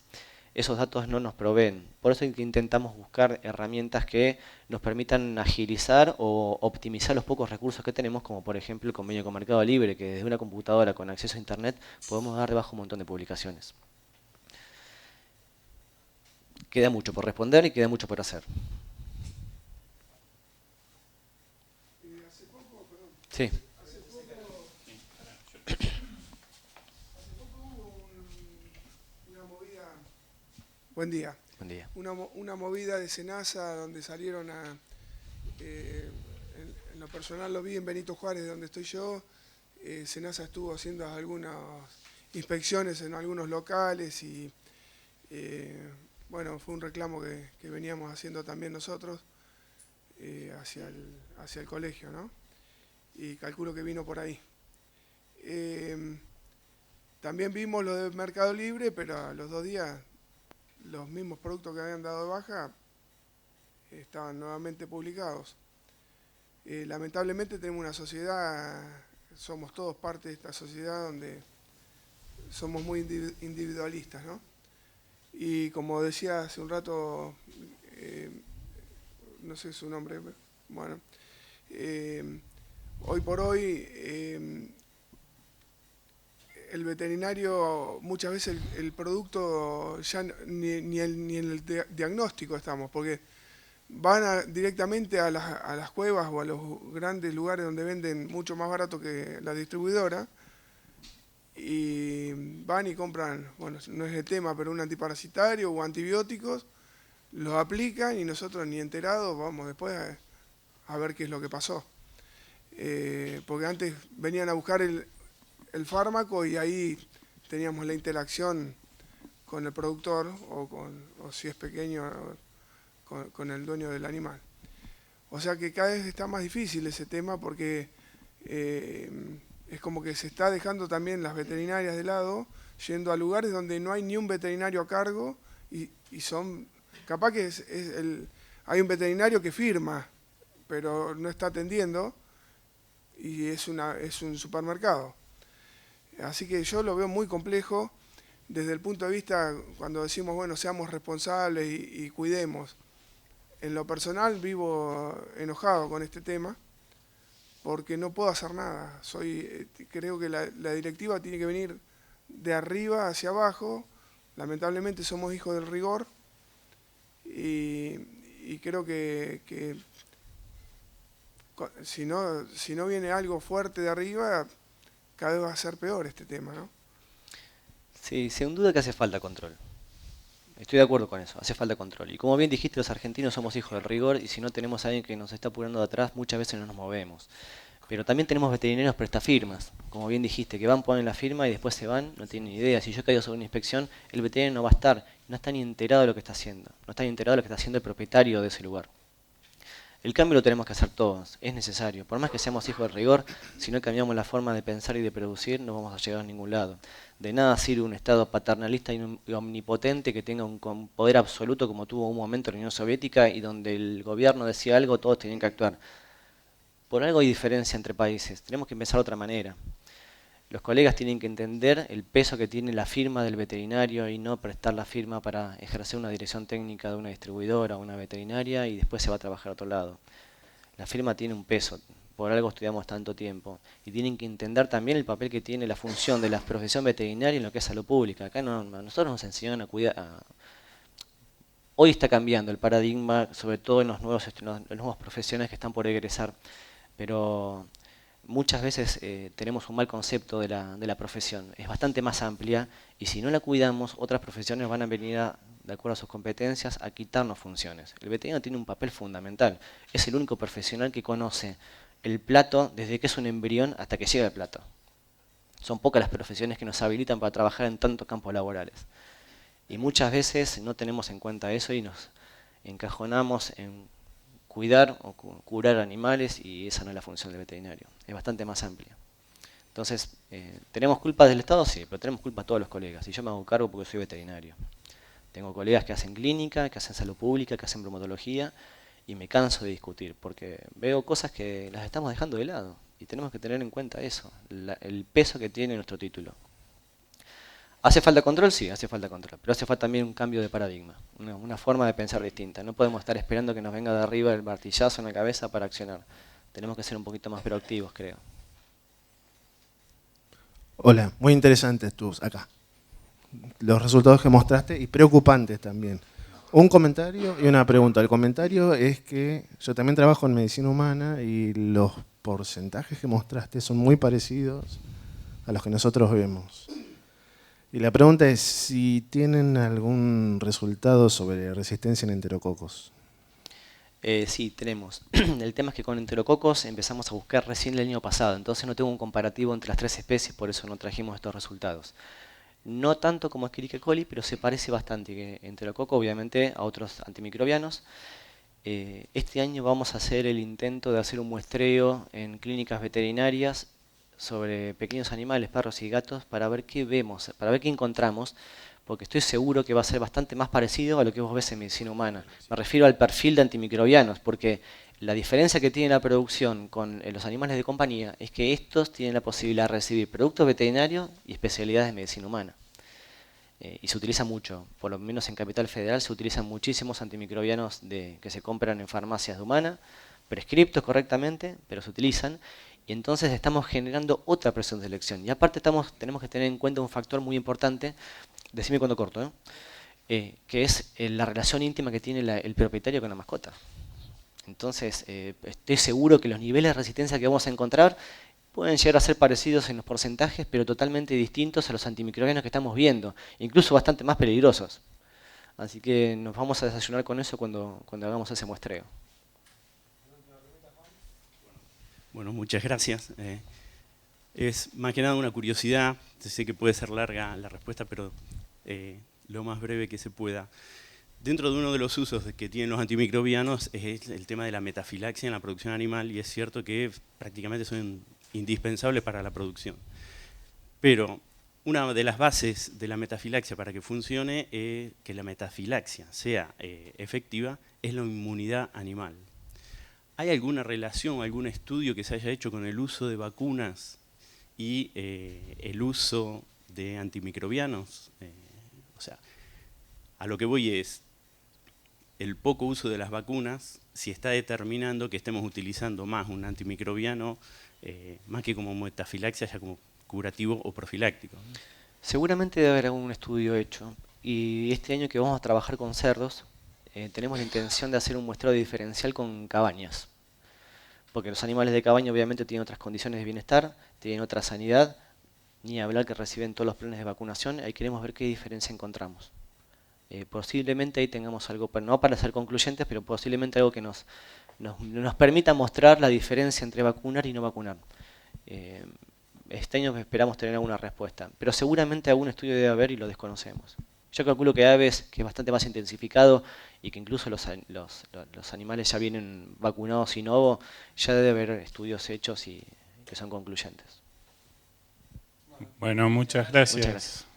S2: esos datos no nos proveen. Por eso es que intentamos buscar herramientas que nos permitan agilizar o optimizar los pocos recursos que tenemos, como por ejemplo el convenio con Mercado Libre, que desde una computadora con acceso a Internet podemos dar debajo un montón de publicaciones. Queda mucho por responder y queda mucho por hacer. Sí.
S5: Buen día.
S2: Buen día.
S5: Una movida de SENASA donde salieron en lo personal lo vi en Benito Juárez, donde estoy yo. SENASA estuvo haciendo algunas inspecciones en algunos locales y bueno, fue un reclamo que veníamos haciendo también nosotros hacia el colegio, ¿no? Y calculo que vino por ahí. También vimos lo de Mercado Libre, pero a los 2 días los mismos productos que habían dado de baja estaban nuevamente publicados. Lamentablemente tenemos una sociedad, somos todos parte de esta sociedad donde somos muy individualistas, ¿no? Y como decía hace un rato, no sé su nombre, bueno, hoy por hoy el veterinario, muchas veces el producto ya ni en el diagnóstico estamos, porque van directamente a las cuevas o a los grandes lugares donde venden mucho más barato que la distribuidora, y van y compran, bueno, no es el tema, pero un antiparasitario o antibióticos, los aplican y nosotros ni enterados vamos después a ver qué es lo que pasó. Porque antes venían a buscar el fármaco y ahí teníamos la interacción con el productor o si es pequeño con el dueño del animal. O sea que cada vez está más difícil ese tema porque es como que se está dejando también las veterinarias de lado, yendo a lugares donde no hay ni un veterinario a cargo y son, capaz que hay un veterinario que firma, pero no está atendiendo y es un supermercado. Así que yo lo veo muy complejo desde el punto de vista, cuando decimos, bueno, seamos responsables y cuidemos. En lo personal vivo enojado con este tema, porque no puedo hacer nada. Creo que la directiva tiene que venir de arriba hacia abajo. Lamentablemente somos hijos del rigor y creo que si no viene algo fuerte de arriba, cada vez va a ser peor este tema, ¿no?
S2: Sí, sin duda que hace falta control. Estoy de acuerdo con eso, hace falta control. Y como bien dijiste, los argentinos somos hijos del rigor y si no tenemos a alguien que nos está apurando de atrás, muchas veces no nos movemos. Pero también tenemos veterinarios prestafirmas, como bien dijiste, que van, ponen la firma y después se van, no tienen ni idea. Si yo caigo sobre una inspección, el veterinario no va a estar, no está ni enterado de lo que está haciendo, no está ni enterado de lo que está haciendo el propietario de ese lugar. El cambio lo tenemos que hacer todos, es necesario. Por más que seamos hijos del rigor, si no cambiamos la forma de pensar y de producir, no vamos a llegar a ningún lado. De nada sirve un Estado paternalista y omnipotente que tenga un poder absoluto como tuvo un momento en la Unión Soviética y donde el gobierno decía algo, todos tenían que actuar. Por algo hay diferencia entre países, tenemos que empezar de otra manera. Los colegas tienen que entender el peso que tiene la firma del veterinario y no prestar la firma para ejercer una dirección técnica de una distribuidora o una veterinaria y después se va a trabajar a otro lado. La firma tiene un peso, por algo estudiamos tanto tiempo. Y tienen que entender también el papel que tiene la función de la profesión veterinaria en lo que es salud pública. Acá a nosotros nos enseñan a cuidar. Hoy está cambiando el paradigma, sobre todo en los nuevos profesionales que están por egresar. Pero muchas veces tenemos un mal concepto de la profesión. Es bastante más amplia y si no la cuidamos, otras profesiones van a venir, de acuerdo a sus competencias, a quitarnos funciones. El veterinario tiene un papel fundamental. Es el único profesional que conoce el plato desde que es un embrión hasta que llega al plato. Son pocas las profesiones que nos habilitan para trabajar en tantos campos laborales. Y muchas veces no tenemos en cuenta eso y nos encajonamos en cuidar o curar animales y esa no es la función del veterinario, es bastante más amplia. Entonces, ¿tenemos culpa del Estado? Sí, pero tenemos culpa todos los colegas y yo me hago cargo porque soy veterinario. Tengo colegas que hacen clínica, que hacen salud pública, que hacen bromatología y me canso de discutir porque veo cosas que las estamos dejando de lado y tenemos que tener en cuenta eso, el peso que tiene nuestro título. ¿Hace falta control? Sí, hace falta control, pero hace falta también un cambio de paradigma, una forma de pensar distinta. No podemos estar esperando que nos venga de arriba el martillazo en la cabeza para accionar. Tenemos que ser un poquito más proactivos, creo.
S6: Hola, muy interesantes tus acá. Los resultados que mostraste y preocupantes también. Un comentario y una pregunta. El comentario es que yo también trabajo en medicina humana y los porcentajes que mostraste son muy parecidos a los que nosotros vemos. Y la pregunta es si tienen algún resultado sobre resistencia en enterococos.
S2: Sí, tenemos. El tema es que con enterococos empezamos a buscar recién el año pasado, entonces no tengo un comparativo entre las 3 especies, por eso no trajimos estos resultados. No tanto como Escherichia coli, pero se parece bastante que enterococo, obviamente, a otros antimicrobianos. Este año vamos a hacer el intento de hacer un muestreo en clínicas veterinarias sobre pequeños animales, perros y gatos, para ver qué vemos, para ver qué encontramos, porque estoy seguro que va a ser bastante más parecido a lo que vos ves en medicina humana. Me refiero al perfil de antimicrobianos, porque la diferencia que tiene la producción con los animales de compañía es que estos tienen la posibilidad de recibir productos veterinarios y especialidades de medicina humana. Y se utiliza mucho, por lo menos en Capital Federal se utilizan muchísimos antimicrobianos que se compran en farmacias de humana, prescriptos correctamente, pero se utilizan. Y entonces estamos generando otra presión de selección. Y aparte tenemos que tener en cuenta un factor muy importante, decime cuando corto, que es la relación íntima que tiene el propietario con la mascota. Entonces, estoy seguro que los niveles de resistencia que vamos a encontrar pueden llegar a ser parecidos en los porcentajes, pero totalmente distintos a los antimicrobianos que estamos viendo, incluso bastante más peligrosos. Así que nos vamos a desayunar con eso cuando hagamos ese muestreo.
S7: Bueno, muchas gracias. Es más que nada una curiosidad, sé que puede ser larga la respuesta, pero lo más breve que se pueda. Dentro de uno de los usos que tienen los antimicrobianos es el tema de la metafilaxia en la producción animal, y es cierto que prácticamente son indispensables para la producción. Pero una de las bases de la metafilaxia para que funcione, que la metafilaxia sea efectiva, es la inmunidad animal. ¿Hay alguna relación, algún estudio que se haya hecho con el uso de vacunas y el uso de antimicrobianos? O sea, a lo que voy es, el poco uso de las vacunas, si está determinando que estemos utilizando más un antimicrobiano, más que como metafilaxia, ya como curativo o profiláctico.
S2: Seguramente debe haber algún estudio hecho. Y este año que vamos a trabajar con cerdos, tenemos la intención de hacer un muestreo diferencial con cabañas. Porque los animales de cabaña obviamente tienen otras condiciones de bienestar, tienen otra sanidad, ni hablar que reciben todos los planes de vacunación. Ahí queremos ver qué diferencia encontramos. Posiblemente ahí tengamos algo, no para ser concluyentes, pero posiblemente algo que nos permita mostrar la diferencia entre vacunar y no vacunar. Este año esperamos tener alguna respuesta, pero seguramente algún estudio debe haber y lo desconocemos. Yo calculo que aves, que es bastante más intensificado y que incluso los animales ya vienen vacunados in novo, ya debe haber estudios hechos y que son concluyentes.
S8: Bueno, muchas gracias.
S2: Muchas gracias.